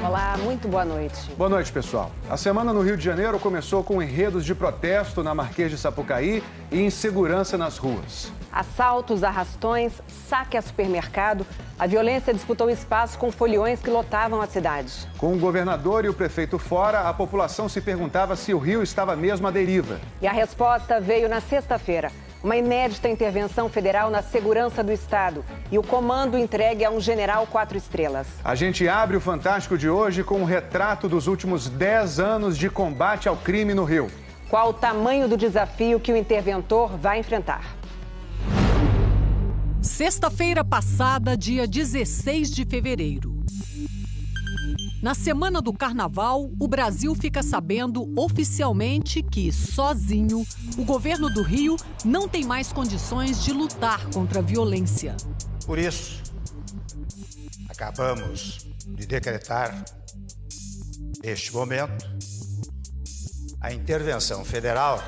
Olá, muito boa noite. Boa noite, pessoal. A semana no Rio de Janeiro começou com enredos de protesto na Marquês de Sapucaí e insegurança nas ruas. Assaltos, arrastões, saque a supermercado. A violência disputou espaço com foliões que lotavam a cidade. Com o governador e o prefeito fora, a população se perguntava se o Rio estava mesmo à deriva. E a resposta veio na sexta-feira. Uma inédita intervenção federal na segurança do Estado e o comando entregue a um general 4 estrelas. A gente abre o Fantástico de hoje com um retrato dos últimos 10 anos de combate ao crime no Rio. Qual o tamanho do desafio que o interventor vai enfrentar? Sexta-feira passada, dia 16 de fevereiro. Na semana do Carnaval, o Brasil fica sabendo oficialmente que, sozinho, o governo do Rio não tem mais condições de lutar contra a violência. Por isso, acabamos de decretar, neste momento, a intervenção federal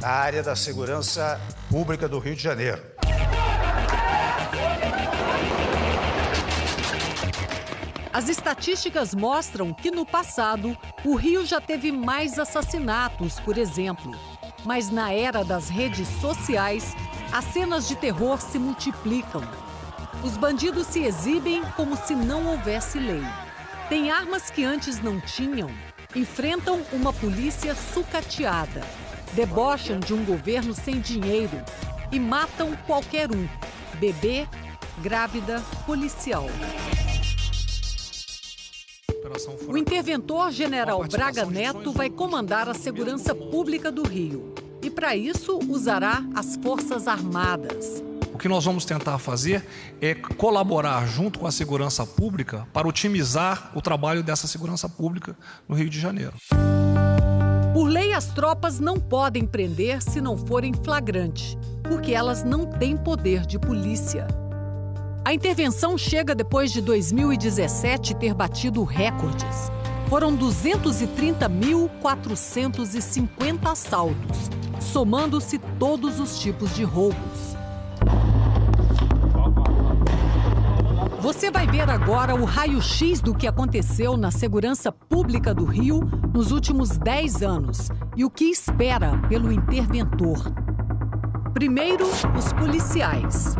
na área da segurança pública do Rio de Janeiro. As estatísticas mostram que, no passado, o Rio já teve mais assassinatos, por exemplo. Mas na era das redes sociais, as cenas de terror se multiplicam. Os bandidos se exibem como se não houvesse lei. Têm armas que antes não tinham, enfrentam uma polícia sucateada, debocham de um governo sem dinheiro e matam qualquer um: bebê, grávida, policial. O interventor general Braga Neto vai comandar a segurança pública do Rio e, para isso, usará as Forças Armadas. O que nós vamos tentar fazer é colaborar junto com a segurança pública para otimizar o trabalho dessa segurança pública no Rio de Janeiro. Por lei, as tropas não podem prender se não forem flagrante, porque elas não têm poder de polícia. A intervenção chega depois de 2017 ter batido recordes. Foram 230.450 assaltos, somando-se todos os tipos de roubos. Você vai ver agora o raio-x do que aconteceu na segurança pública do Rio nos últimos 10 anos e o que espera pelo interventor. Primeiro, os policiais.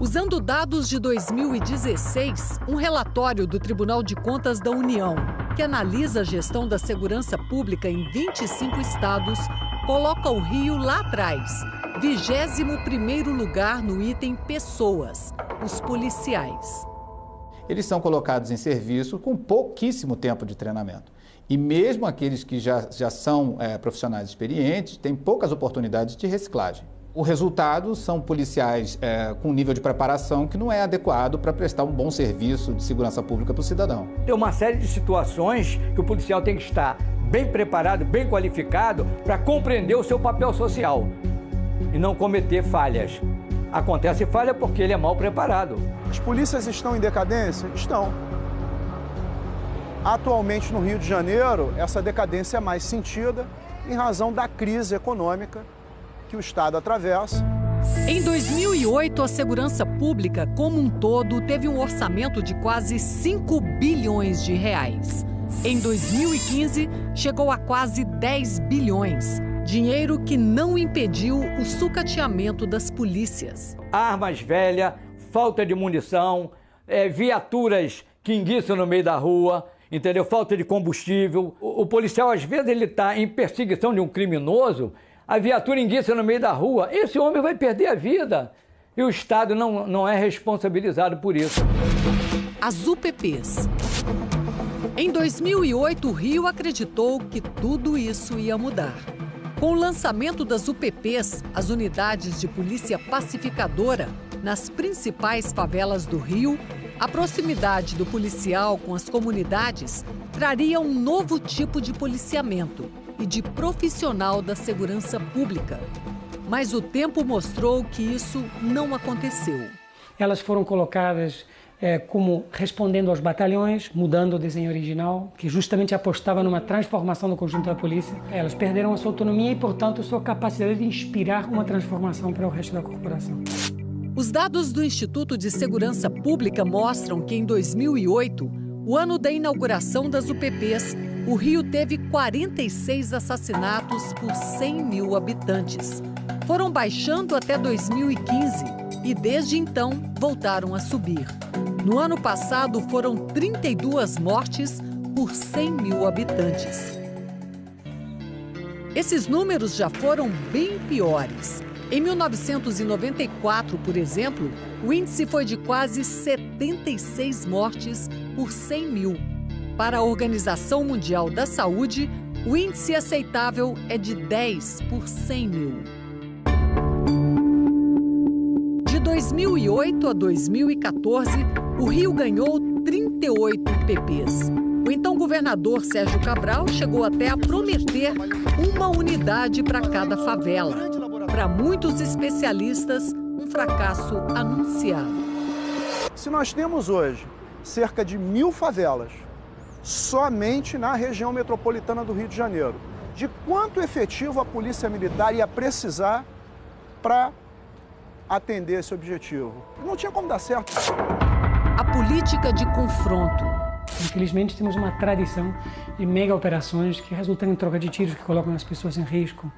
Usando dados de 2016, um relatório do Tribunal de Contas da União, que analisa a gestão da segurança pública em 25 estados, coloca o Rio lá atrás, 21º lugar no item pessoas, os policiais. Eles são colocados em serviço com pouquíssimo tempo de treinamento. E mesmo aqueles que já são profissionais experientes, têm poucas oportunidades de reciclagem. O resultado são policiais com nível de preparação que não é adequado para prestar um bom serviço de segurança pública para o cidadão. Tem uma série de situações que o policial tem que estar bem preparado, bem qualificado para compreender o seu papel social e não cometer falhas. Acontece falha porque ele é mal preparado. As polícias estão em decadência? Estão. Atualmente no Rio de Janeiro, essa decadência é mais sentida em razão da crise econômica que o Estado atravessa. Em 2008, a segurança pública como um todo teve um orçamento de quase 5 bilhões de reais. Em 2015, chegou a quase 10 bilhões. Dinheiro que não impediu o sucateamento das polícias. Armas velhas, falta de munição, viaturas que enguiçam no meio da rua, entendeu? Falta de combustível. O policial, às vezes, ele está em perseguição de um criminoso, a viatura enguiça no meio da rua, esse homem vai perder a vida. E o Estado não é responsabilizado por isso. As UPPs. Em 2008, o Rio acreditou que tudo isso ia mudar. Com o lançamento das UPPs, as unidades de polícia pacificadora, nas principais favelas do Rio, a proximidade do policial com as comunidades traria um novo tipo de policiamento e de profissional da segurança pública. Mas o tempo mostrou que isso não aconteceu. Elas foram colocadas como respondendo aos batalhões, mudando o desenho original, que justamente apostava numa transformação do conjunto da polícia. Elas perderam a sua autonomia e, portanto, a sua capacidade de inspirar uma transformação para o resto da corporação. Os dados do Instituto de Segurança Pública mostram que, em 2008, o ano da inauguração das UPPs, o Rio teve 46 assassinatos por 100 mil habitantes. Foram baixando até 2015 e, desde então, voltaram a subir. No ano passado, foram 32 mortes por 100 mil habitantes. Esses números já foram bem piores. Em 1994, por exemplo, o índice foi de quase 76 mortes por 100 mil. Para a Organização Mundial da Saúde, o índice aceitável é de 10 por 100 mil. De 2008 a 2014, o Rio ganhou 38 UPPs. O então governador Sérgio Cabral chegou até a prometer uma unidade para cada favela. Para muitos especialistas, um fracasso anunciado. Se nós temos hoje cerca de 1.000 favelas somente na região metropolitana do Rio de Janeiro, de quanto efetivo a Polícia Militar ia precisar para atender esse objetivo? Não tinha como dar certo. A política de confronto. Infelizmente, temos uma tradição de mega operações que resultam em troca de tiros, que colocam as pessoas em risco.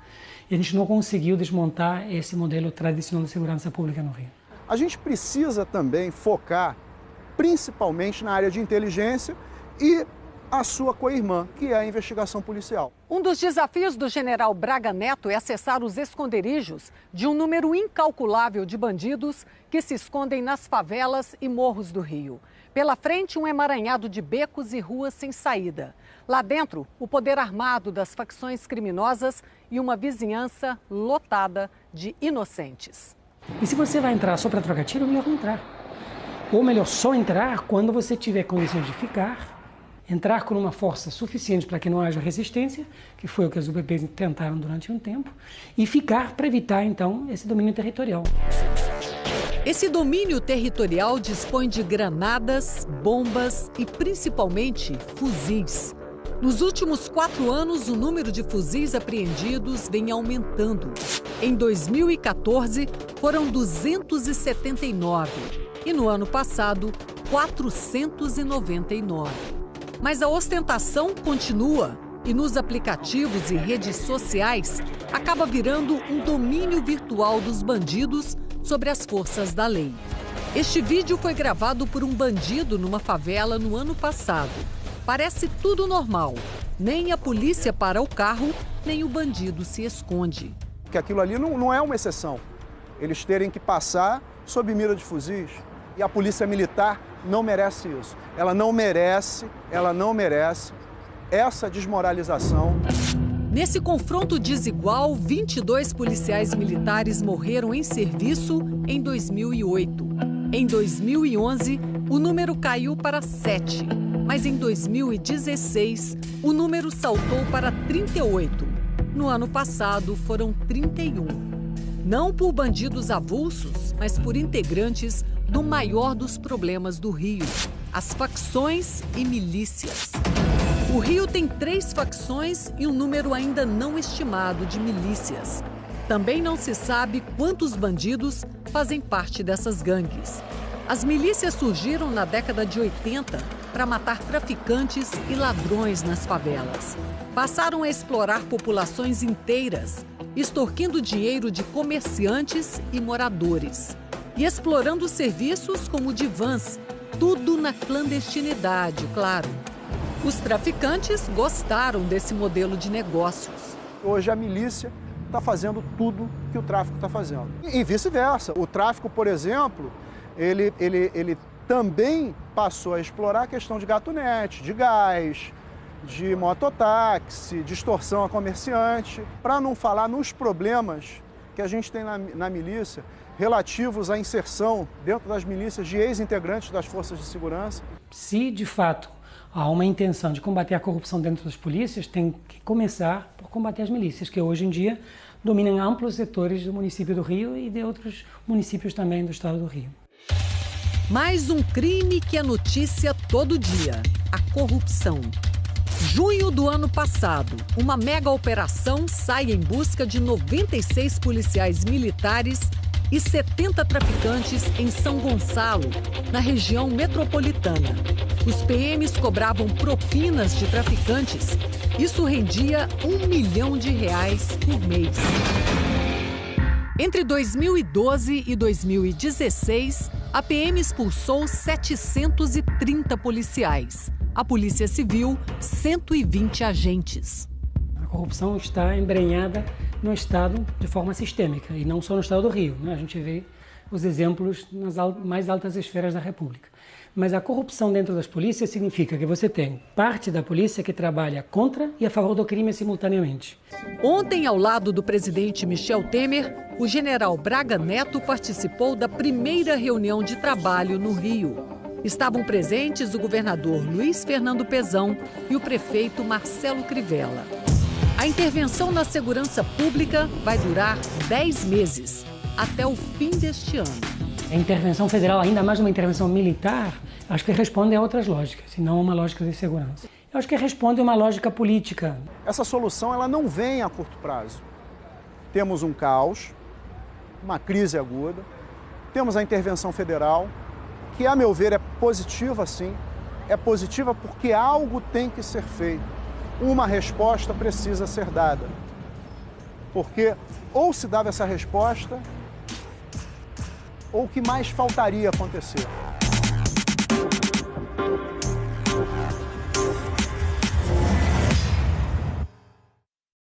E a gente não conseguiu desmontar esse modelo tradicional de segurança pública no Rio. A gente precisa também focar principalmente na área de inteligência e a sua co-irmã, que é a investigação policial. Um dos desafios do general Braga Neto é acessar os esconderijos de um número incalculável de bandidos que se escondem nas favelas e morros do Rio. Pela frente, um emaranhado de becos e ruas sem saída. Lá dentro, o poder armado das facções criminosas e uma vizinhança lotada de inocentes. E se você vai entrar só para trocar tiro, é melhor não entrar. Ou melhor, só entrar quando você tiver condições de ficar, entrar com uma força suficiente para que não haja resistência, que foi o que as UPPs tentaram durante um tempo, e ficar para evitar, então, esse domínio territorial. Esse domínio territorial dispõe de granadas, bombas e, principalmente, fuzis. Nos últimos 4 anos, o número de fuzis apreendidos vem aumentando. Em 2014, foram 279 e, no ano passado, 499. Mas a ostentação continua e, nos aplicativos e redes sociais, acaba virando um domínio virtual dos bandidos sobre as forças da lei. Este vídeo foi gravado por um bandido numa favela no ano passado. Parece tudo normal. Nem a polícia para o carro, nem o bandido se esconde. Que aquilo ali não é uma exceção. Eles terem que passar sob mira de fuzis. E a polícia militar não merece isso. Ela não merece essa desmoralização. Nesse confronto desigual, 22 policiais militares morreram em serviço em 2008. Em 2011, o número caiu para 7. Mas em 2016, o número saltou para 38. No ano passado, foram 31. Não por bandidos avulsos, mas por integrantes do maior dos problemas do Rio: as facções e milícias. O Rio tem 3 facções e um número ainda não estimado de milícias. Também não se sabe quantos bandidos fazem parte dessas gangues. As milícias surgiram na década de 80 para matar traficantes e ladrões nas favelas. Passaram a explorar populações inteiras, extorquindo dinheiro de comerciantes e moradores. E explorando serviços como o de vans, tudo na clandestinidade, claro. Os traficantes gostaram desse modelo de negócios. Hoje a milícia está fazendo tudo que o tráfico está fazendo. E vice-versa. O tráfico, por exemplo, ele também passou a explorar a questão de gatunete, de gás, de mototáxi, de extorsão a comerciante, para não falar nos problemas que a gente tem na milícia relativos à inserção dentro das milícias de ex-integrantes das forças de segurança. Se, de fato, há uma intenção de combater a corrupção dentro das polícias, tem que começar por combater as milícias, que hoje em dia dominam amplos setores do município do Rio e de outros municípios também do estado do Rio. Mais um crime que é notícia todo dia: a corrupção. Junho do ano passado, uma mega operação sai em busca de 96 policiais militares e 70 traficantes em São Gonçalo, na região metropolitana. Os PMs cobravam propinas de traficantes. Isso rendia R$1 milhão por mês. Entre 2012 e 2016, a PM expulsou 730 policiais. A Polícia Civil, 120 agentes. A corrupção está embrenhada no Estado de forma sistêmica, e não só no Estado do Rio, né? A gente vê os exemplos nas mais altas esferas da República. Mas a corrupção dentro das polícias significa que você tem parte da polícia que trabalha contra e a favor do crime simultaneamente. Ontem, ao lado do presidente Michel Temer, o general Braga Neto participou da primeira reunião de trabalho no Rio. Estavam presentes o governador Luiz Fernando Pezão e o prefeito Marcelo Crivella. A intervenção na segurança pública vai durar 10 meses, até o fim deste ano. A intervenção federal, ainda mais uma intervenção militar, acho que responde a outras lógicas, e não a uma lógica de segurança. Eu acho que responde a uma lógica política. Essa solução ela não vem a curto prazo. Temos um caos, uma crise aguda, temos a intervenção federal, que, a meu ver, é positiva sim, é positiva porque algo tem que ser feito. Uma resposta precisa ser dada. Porque ou se dava essa resposta, ou o que mais faltaria acontecer.